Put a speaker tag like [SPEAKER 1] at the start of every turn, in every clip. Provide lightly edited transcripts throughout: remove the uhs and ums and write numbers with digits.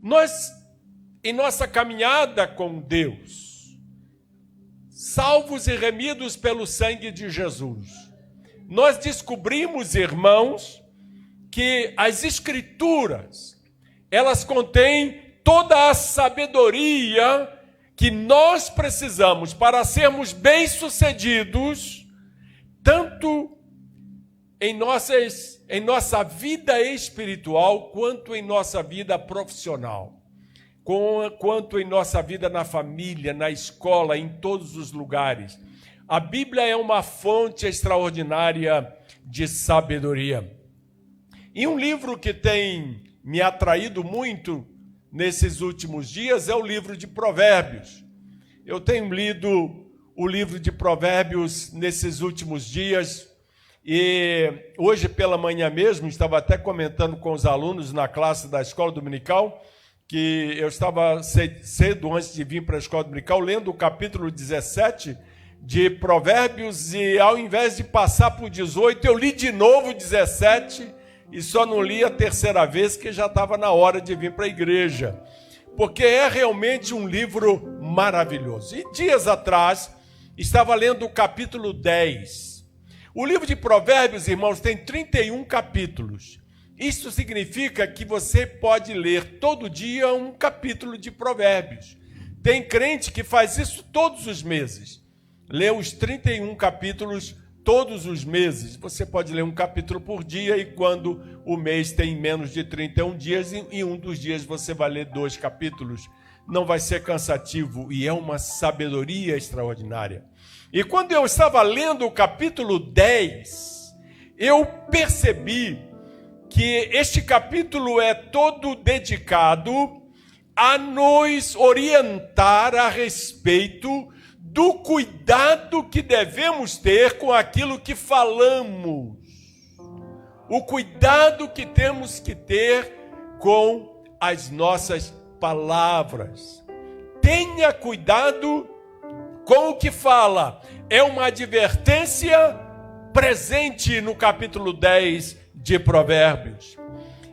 [SPEAKER 1] Nós, em nossa caminhada com Deus, salvos e remidos pelo sangue de Jesus, nós descobrimos, irmãos, que as Escrituras, elas contêm toda a sabedoria que nós precisamos para sermos bem-sucedidos, tanto em nossa vida espiritual, quanto em nossa vida profissional, quanto em nossa vida na família, na escola, em todos os lugares. A Bíblia é uma fonte extraordinária de sabedoria. E um livro que tem me atraído muito nesses últimos dias é o livro de Provérbios. Eu tenho lido o livro de Provérbios nesses últimos dias e hoje pela manhã mesmo estava até comentando com os alunos na classe da escola dominical que eu estava cedo antes de vir para a escola dominical lendo o capítulo 17 de Provérbios e ao invés de passar por 18 eu li de novo 17 e só não li a terceira vez que já estava na hora de vir para a igreja, porque é realmente um livro maravilhoso. E dias atrás estava lendo o capítulo 10. O livro de Provérbios, irmãos, tem 31 capítulos. Isso significa que você pode ler todo dia um capítulo de Provérbios. Tem crente que faz isso todos os meses. Lê os 31 capítulos todos os meses. Você pode ler um capítulo por dia e quando o mês tem menos de 31 dias, em um dos dias você vai ler 2 capítulos. Não vai ser cansativo e é uma sabedoria extraordinária. E quando eu estava lendo o capítulo 10, eu percebi que este capítulo é todo dedicado a nos orientar a respeito do cuidado que devemos ter com aquilo que falamos. O cuidado que temos que ter com as nossas palavras. Tenha cuidado com o que fala. É uma advertência presente no capítulo 10 de Provérbios.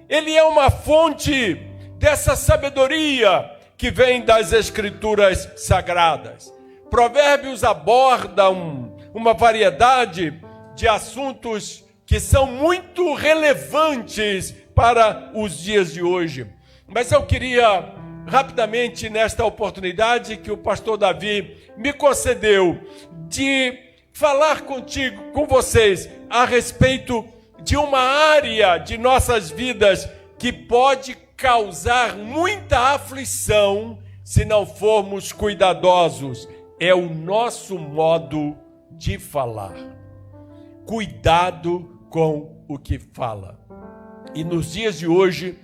[SPEAKER 1] Ele é uma fonte dessa sabedoria que vem das Escrituras Sagradas. Provérbios aborda uma variedade de assuntos que são muito relevantes para os dias de hoje. Mas eu queria rapidamente, nesta oportunidade que o pastor Davi me concedeu, de falar com vocês, a respeito de uma área de nossas vidas que pode causar muita aflição se não formos cuidadosos. É o nosso modo de falar. Cuidado com o que fala. E nos dias de hoje,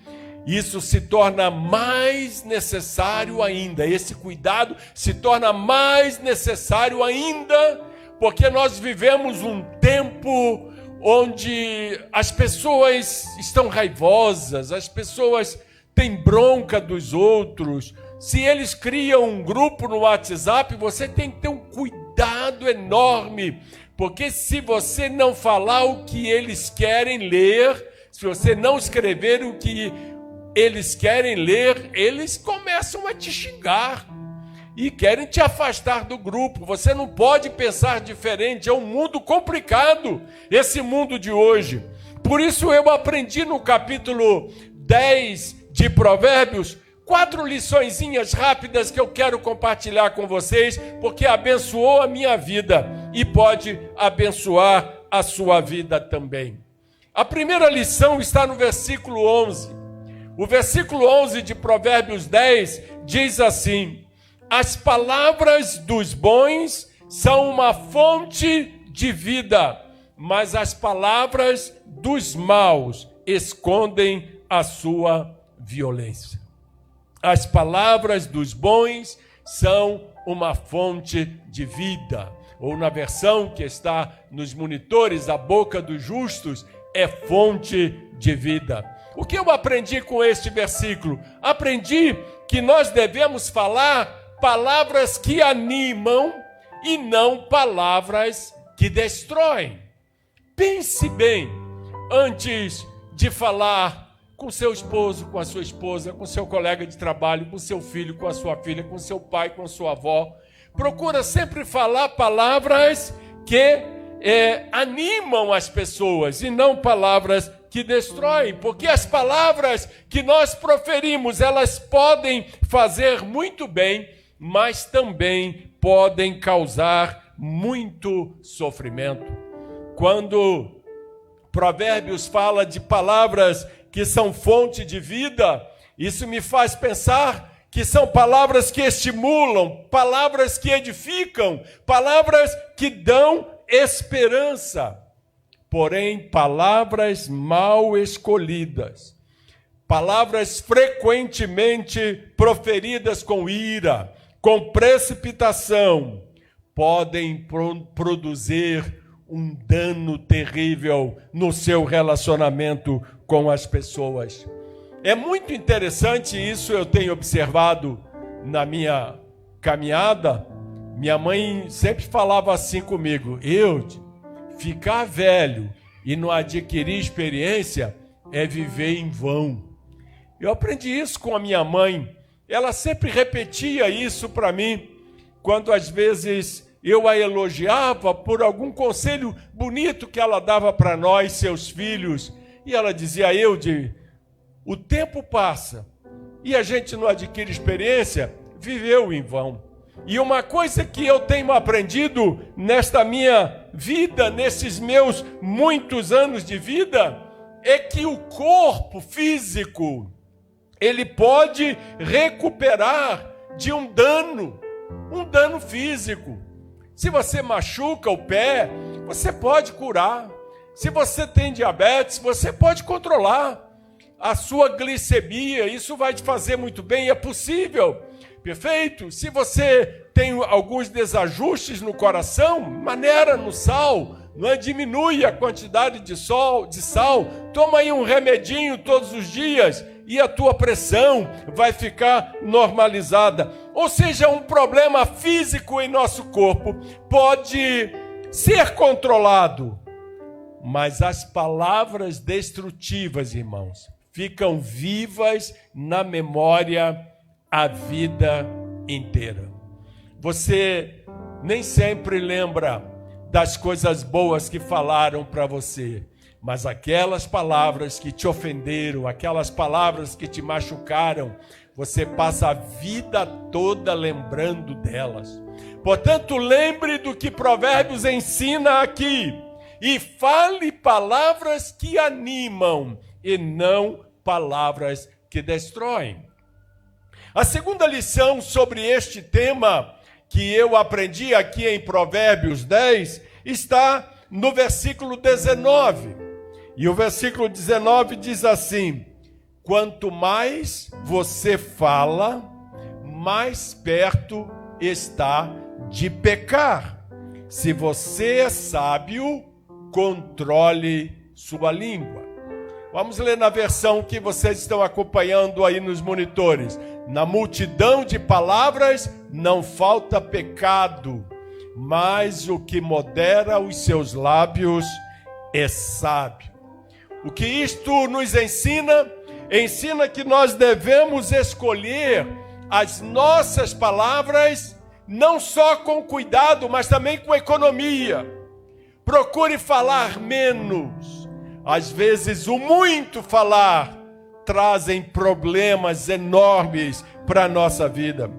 [SPEAKER 1] isso se torna mais necessário ainda. Esse cuidado se torna mais necessário ainda, porque nós vivemos um tempo onde as pessoas estão raivosas, as pessoas têm bronca dos outros. Se eles criam um grupo no WhatsApp, você tem que ter um cuidado enorme, porque se você não falar o que eles querem ler, se você não escrever o que eles querem ler, eles começam a te xingar e querem te afastar do grupo. Você não pode pensar diferente, é um mundo complicado, esse mundo de hoje. Por isso eu aprendi no capítulo 10 de Provérbios 4 liçõezinhas rápidas que eu quero compartilhar com vocês, porque abençoou a minha vida e pode abençoar a sua vida também. A primeira lição está no versículo 11. O versículo 11 de Provérbios 10 diz assim: as palavras dos bons são uma fonte de vida, mas as palavras dos maus escondem a sua violência. As palavras dos bons são uma fonte de vida. Ou na versão que está nos monitores, a boca dos justos é fonte de vida. O que eu aprendi com este versículo? Aprendi que nós devemos falar palavras que animam e não palavras que destroem. Pense bem antes de falar com seu esposo, com a sua esposa, com seu colega de trabalho, com seu filho, com a sua filha, com seu pai, com a sua avó. Procura sempre falar palavras que animam as pessoas e não palavras que destroem, porque as palavras que nós proferimos, elas podem fazer muito bem, mas também podem causar muito sofrimento. Quando Provérbios fala de palavras que são fonte de vida, isso me faz pensar que são palavras que estimulam, palavras que edificam, palavras que dão esperança. Porém, palavras mal escolhidas, palavras frequentemente proferidas com ira, com precipitação, podem produzir um dano terrível no seu relacionamento com as pessoas. É muito interessante isso, eu tenho observado na minha caminhada. Minha mãe sempre falava assim comigo: ficar velho e não adquirir experiência é viver em vão. Eu aprendi isso com a minha mãe. Ela sempre repetia isso para mim, quando às vezes eu a elogiava por algum conselho bonito que ela dava para nós, seus filhos. E ela dizia: Eude, o tempo passa e a gente não adquire experiência, viveu em vão. E uma coisa que eu tenho aprendido nesta minha vida, nesses meus muitos anos de vida, é que o corpo físico, ele pode recuperar de um dano físico. Se você machuca o pé, você pode curar. Se você tem diabetes, você pode controlar a sua glicemia. Isso vai te fazer muito bem, é possível. Perfeito? Se você tem alguns desajustes no coração, maneira no sal, diminui a quantidade de sal, toma aí um remedinho todos os dias e a tua pressão vai ficar normalizada. Ou seja, um problema físico em nosso corpo pode ser controlado, mas as palavras destrutivas, irmãos, ficam vivas na memória a vida inteira. Você nem sempre lembra das coisas boas que falaram para você, mas aquelas palavras que te ofenderam, aquelas palavras que te machucaram, você passa a vida toda lembrando delas. Portanto, lembre do que Provérbios ensina aqui e fale palavras que animam e não palavras que destroem. A segunda lição sobre este tema que eu aprendi aqui em Provérbios 10 está no versículo 19. E o versículo 19 diz assim: quanto mais você fala, mais perto está de pecar. Se você é sábio, controle sua língua. Vamos ler na versão que vocês estão acompanhando aí nos monitores. Na multidão de palavras não falta pecado, mas o que modera os seus lábios é sábio. O que isto nos ensina? Ensina que nós devemos escolher as nossas palavras não só com cuidado, mas também com economia. Procure falar menos. Às vezes, o muito falar trazem problemas enormes para a nossa vida.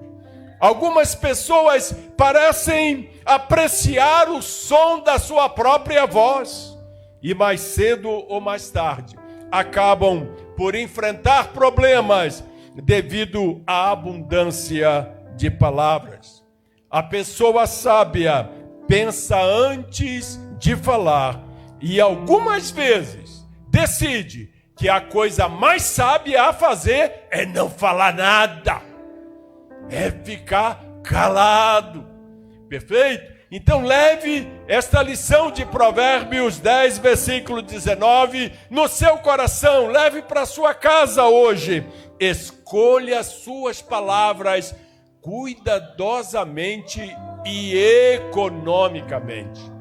[SPEAKER 1] Algumas pessoas parecem apreciar o som da sua própria voz e mais cedo ou mais tarde acabam por enfrentar problemas devido à abundância de palavras. A pessoa sábia pensa antes de falar e algumas vezes decide que a coisa mais sábia a fazer é não falar nada, é ficar calado. Perfeito? Então leve esta lição de Provérbios 10, versículo 19, no seu coração, leve para sua casa hoje. Escolha suas palavras cuidadosamente e economicamente.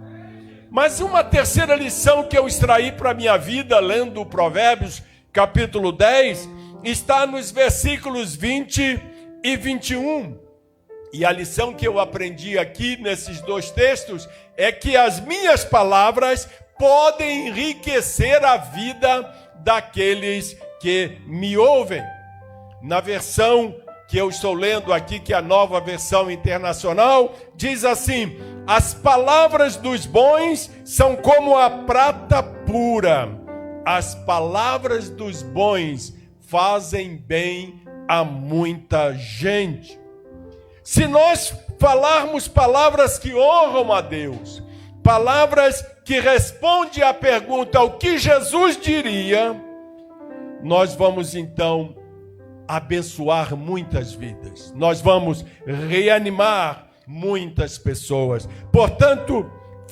[SPEAKER 1] Mas uma terceira lição que eu extraí para a minha vida lendo Provérbios, capítulo 10, está nos versículos 20 e 21. E a lição que eu aprendi aqui nesses dois textos é que as minhas palavras podem enriquecer a vida daqueles que me ouvem. Na versão que eu estou lendo aqui, que é a Nova Versão Internacional, diz assim: as palavras dos bons são como a prata pura. As palavras dos bons fazem bem a muita gente. Se nós falarmos palavras que honram a Deus, palavras que respondem à pergunta o que Jesus diria, nós vamos então abençoar muitas vidas. Nós vamos reanimar muitas pessoas. Portanto,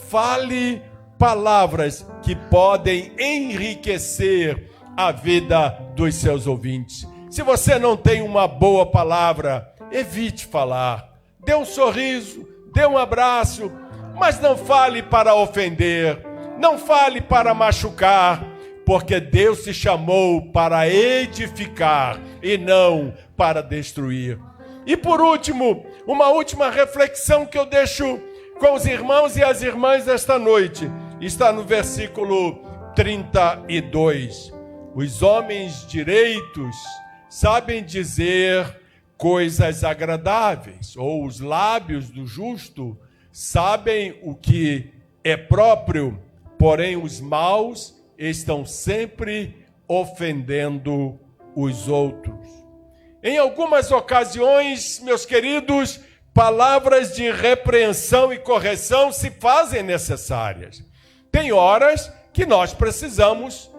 [SPEAKER 1] fale palavras que podem enriquecer a vida dos seus ouvintes. Se você não tem uma boa palavra, evite falar. Dê um sorriso, dê um abraço, mas não fale para ofender, não fale para machucar, porque Deus te chamou para edificar e não para destruir. E por último, uma última reflexão que eu deixo com os irmãos e as irmãs esta noite, está no versículo 32. Os homens direitos sabem dizer coisas agradáveis, ou os lábios do justo sabem o que é próprio, porém os maus estão sempre ofendendo os outros. Em algumas ocasiões, meus queridos, palavras de repreensão e correção se fazem necessárias. Tem horas que nós precisamos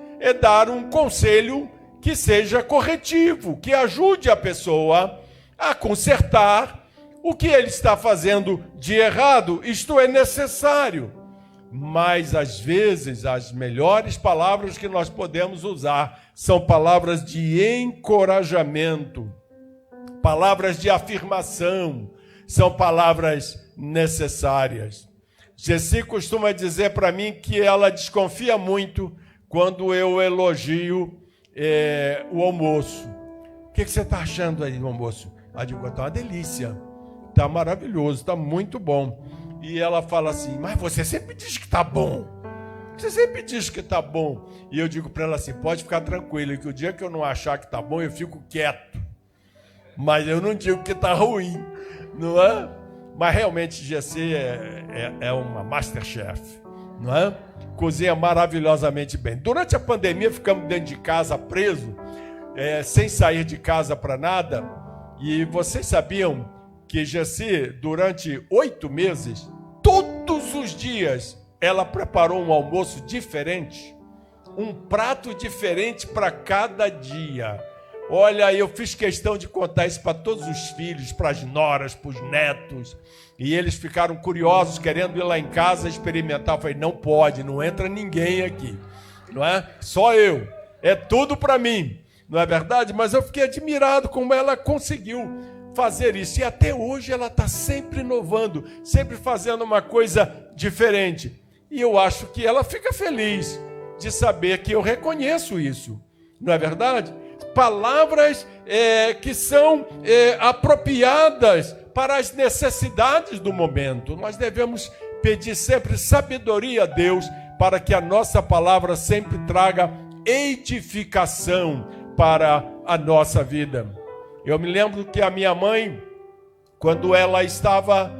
[SPEAKER 1] dar um conselho que seja corretivo, que ajude a pessoa a consertar o que ele está fazendo de errado. Isto é necessário. Mas, às vezes, as melhores palavras que nós podemos usar são palavras de encorajamento, palavras de afirmação, são palavras necessárias. Jessi costuma dizer para mim que ela desconfia muito quando eu elogio o almoço. O que você está achando aí do almoço? Ah, digo, está uma delícia, está maravilhoso, está muito bom. E ela fala assim, mas você sempre diz que está bom. Você sempre diz que está bom. E eu digo para ela assim, pode ficar tranquila, que o dia que eu não achar que está bom, eu fico quieto. Mas eu não digo que está ruim, não é? Mas realmente Jessi é uma masterchef, não é? Cozinha maravilhosamente bem. Durante a pandemia ficamos dentro de casa presos, sem sair de casa para nada. E vocês sabiam que Jessi, durante 8 meses, todos os dias, ela preparou um almoço diferente, um prato diferente para cada dia. Olha, eu fiz questão de contar isso para todos os filhos, para as noras, para os netos, e eles ficaram curiosos, querendo ir lá em casa experimentar. Eu falei, não pode, não entra ninguém aqui, não é? Só eu, é tudo para mim, não é verdade? Mas eu fiquei admirado como ela conseguiu fazer isso, e até hoje ela está sempre inovando, sempre fazendo uma coisa diferente, e eu acho que ela fica feliz de saber que eu reconheço isso, não é verdade? Palavras que são apropriadas para as necessidades do momento. Nós devemos pedir sempre sabedoria a Deus para que a nossa palavra sempre traga edificação para a nossa vida. Eu me lembro que a minha mãe, quando ela estava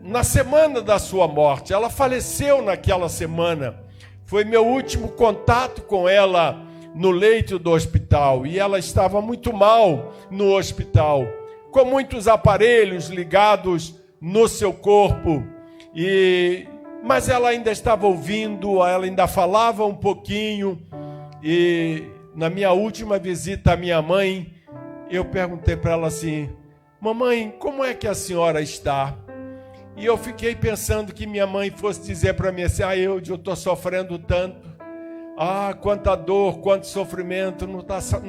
[SPEAKER 1] na semana da sua morte, ela faleceu naquela semana. Foi meu último contato com ela no leito do hospital, e ela estava muito mal no hospital, com muitos aparelhos ligados no seu corpo, mas ela ainda estava ouvindo, ela ainda falava um pouquinho, e na minha última visita à minha mãe, eu perguntei para ela assim, mamãe, como é que a senhora está? E eu fiquei pensando que minha mãe fosse dizer para mim assim, eu estou sofrendo tanto, quanta dor, quanto sofrimento, não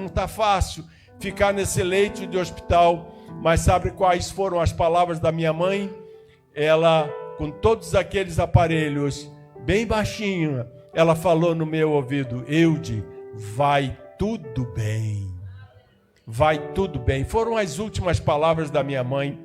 [SPEAKER 1] tá fácil ficar nesse leito de hospital. Mas sabe quais foram as palavras da minha mãe? Ela, com todos aqueles aparelhos, bem baixinho, ela falou no meu ouvido, Eude, vai tudo bem. Vai tudo bem. Foram as últimas palavras da minha mãe.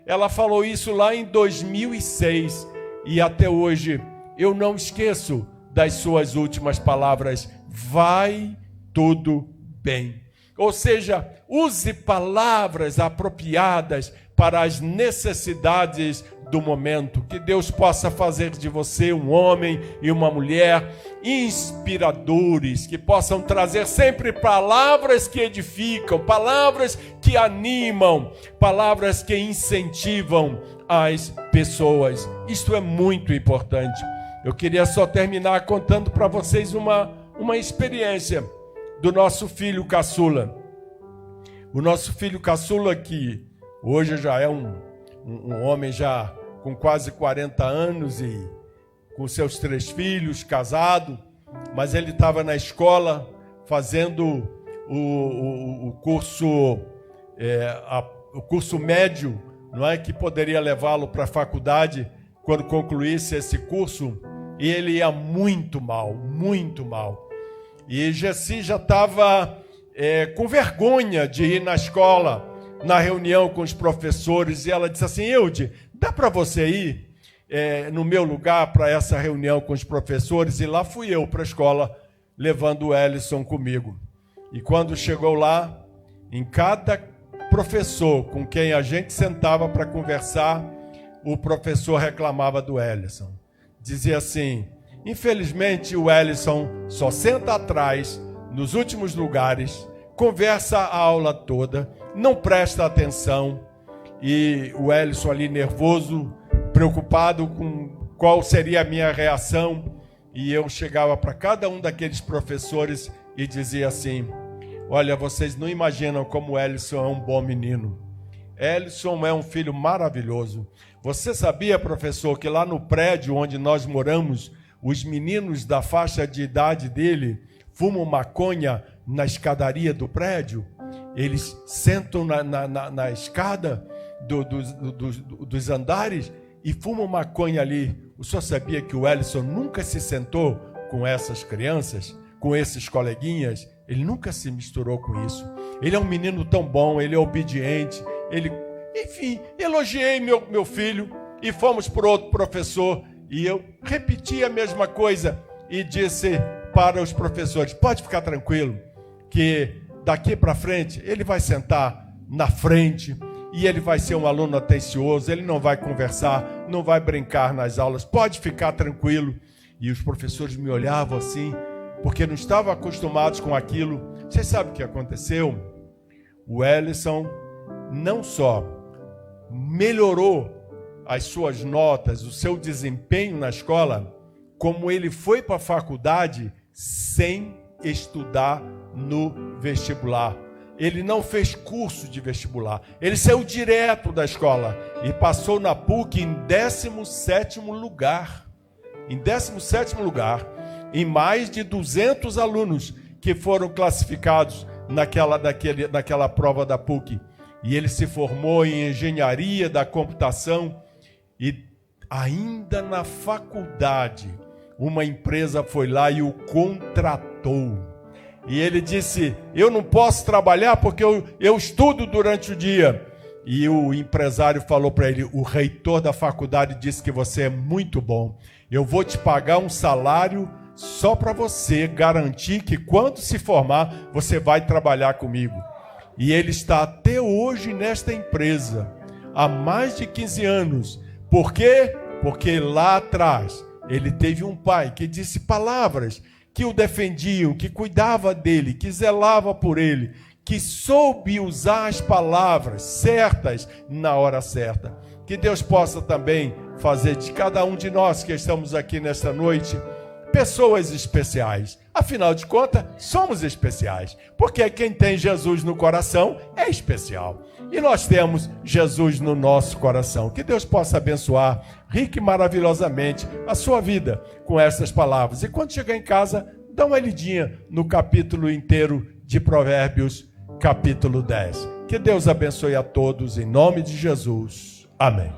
[SPEAKER 1] Ela falou isso lá em 2006 e até hoje eu não esqueço das suas últimas palavras. Vai tudo bem. Ou seja, use palavras apropriadas para as necessidades do momento. Que Deus possa fazer de você um homem e uma mulher inspiradores, que possam trazer sempre palavras que edificam, palavras que animam, palavras que incentivam as pessoas. Isto é muito importante. Eu queria só terminar contando para vocês uma experiência do nosso filho caçula. O nosso filho caçula, que hoje já é um homem já com quase 40 anos e com seus 3 filhos, casado, mas ele estava na escola fazendo o curso médio, não é, que poderia levá-lo para a faculdade quando concluísse esse curso, e ele ia muito mal, muito mal. E Gessi já estava com vergonha de ir na escola, na reunião com os professores, e ela disse assim: Eude, dá para você ir no meu lugar para essa reunião com os professores? E lá fui eu para a escola, levando o Ellison comigo. E quando chegou lá, em cada professor com quem a gente sentava para conversar, o professor reclamava do Ellison. Dizia assim: infelizmente o Ellison só senta atrás, nos últimos lugares, conversa a aula toda, não presta atenção. E o Ellison ali nervoso, preocupado com qual seria a minha reação. E eu chegava para cada um daqueles professores e dizia assim: olha, vocês não imaginam como o Ellison é um bom menino. Ellison é um filho maravilhoso. Você sabia, professor, que lá no prédio onde nós moramos, os meninos da faixa de idade dele fumam maconha na escadaria do prédio? Eles sentam na escada dos andares e fumam maconha ali. O senhor sabia que o Ellison nunca se sentou com essas crianças, com esses coleguinhas? Ele nunca se misturou com isso. Ele é um menino tão bom, ele é obediente. Enfim, elogiei meu filho e fomos para outro professor. E eu repeti a mesma coisa e disse para os professores: pode ficar tranquilo, que daqui para frente ele vai sentar na frente e ele vai ser um aluno atencioso, ele não vai conversar, não vai brincar nas aulas, pode ficar tranquilo. E os professores me olhavam assim, porque não estavam acostumados com aquilo. Vocês sabem o que aconteceu? O Ellison não só melhorou as suas notas, o seu desempenho na escola, como ele foi para a faculdade sem estudar no vestibular. Ele não fez curso de vestibular. Ele saiu direto da escola e passou na PUC em 17º lugar. Em 17º lugar, em mais de 200 alunos que foram classificados naquela prova da PUC. E ele se formou em engenharia da computação e ainda na faculdade uma empresa foi lá e o contratou. E ele disse: eu não posso trabalhar porque eu estudo durante o dia. E o empresário falou para ele: o reitor da faculdade disse que você é muito bom. Eu vou te pagar um salário só para você garantir que quando se formar, você vai trabalhar comigo. E ele está até hoje nesta empresa, há mais de 15 anos. Por quê? Porque lá atrás ele teve um pai que disse palavras que o defendiam, que cuidava dele, que zelava por ele, que soube usar as palavras certas na hora certa. Que Deus possa também fazer de cada um de nós que estamos aqui nesta noite pessoas especiais. Afinal de contas, somos especiais, porque quem tem Jesus no coração é especial. E nós temos Jesus no nosso coração. Que Deus possa abençoar rica e maravilhosamente a sua vida com essas palavras. E quando chegar em casa, dá uma lidinha no capítulo inteiro de Provérbios, capítulo 10. Que Deus abençoe a todos, em nome de Jesus. Amém.